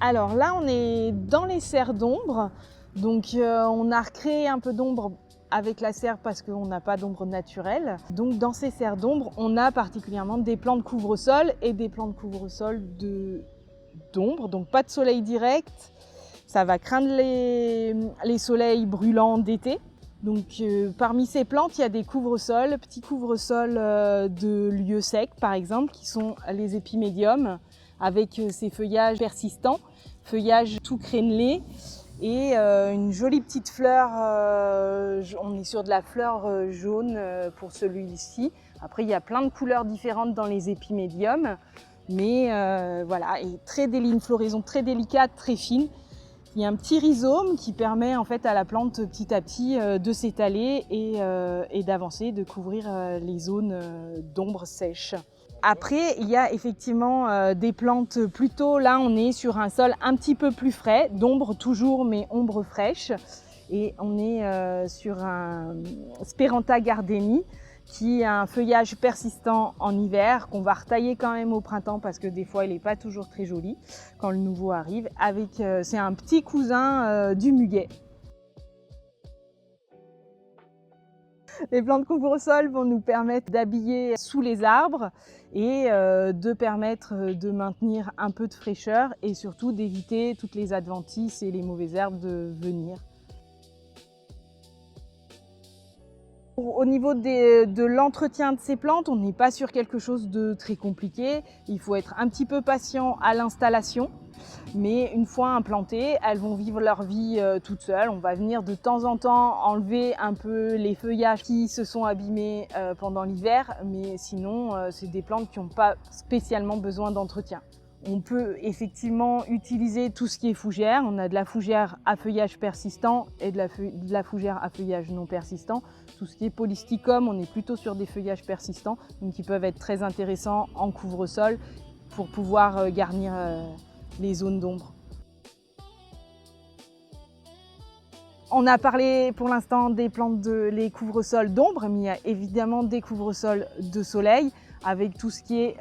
Alors là, on est dans les serres d'ombre. Donc on a recréé un peu d'ombre avec la serre parce qu'on n'a pas d'ombre naturelle. Donc dans ces serres d'ombre, on a particulièrement des plants de couvre-sol et des plants de couvre-sol d'ombre. Donc pas de soleil direct, ça va craindre les soleils brûlants d'été. Donc parmi ces plantes, il y a des couvre-sols, petits couvre-sols de lieux secs par exemple, qui sont les épimediums avec ces feuillages persistants, feuillage tout crénelé et une jolie petite fleur, on est sur de la fleur jaune pour celui-ci. Après il y a plein de couleurs différentes dans les épimediums, mais voilà, et des floraisons très délicates, très fines. Il y a un petit rhizome qui permet en fait à la plante petit à petit de s'étaler et d'avancer, de couvrir les zones d'ombre sèche. Après, il y a effectivement des plantes plutôt, là on est sur un sol un petit peu plus frais, d'ombre toujours mais ombre fraîche. Et on est sur un Speranta gardeni qui a un feuillage persistant en hiver, qu'on va retailler quand même au printemps parce que des fois il n'est pas toujours très joli quand le nouveau arrive. C'est un petit cousin du muguet. Les plantes de couvre-sol vont nous permettre d'habiller sous les arbres et de permettre de maintenir un peu de fraîcheur et surtout d'éviter toutes les adventices et les mauvaises herbes de venir. Au niveau de l'entretien de ces plantes, on n'est pas sur quelque chose de très compliqué. Il faut être un petit peu patient à l'installation. Mais une fois implantées, elles vont vivre leur vie toutes seules. On va venir de temps en temps enlever un peu les feuillages qui se sont abîmés pendant l'hiver, mais sinon c'est des plantes qui n'ont pas spécialement besoin d'entretien. On peut effectivement utiliser tout ce qui est fougère. On a de la fougère à feuillage persistant et de la fougère à feuillage non persistant. Tout ce qui est polysticum, on est plutôt sur des feuillages persistants, donc qui peuvent être très intéressants en couvre-sol pour pouvoir garnir les zones d'ombre. On a parlé pour l'instant des plantes les couvre-sols d'ombre, mais il y a évidemment des couvre-sols de soleil avec tout ce qui est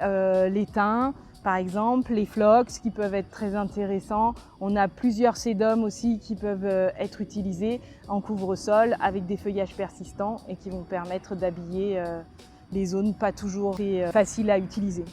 les thym, par exemple, les phlox qui peuvent être très intéressants. On a plusieurs sédums aussi qui peuvent être utilisés en couvre-sol avec des feuillages persistants et qui vont permettre d'habiller les zones pas toujours faciles à utiliser.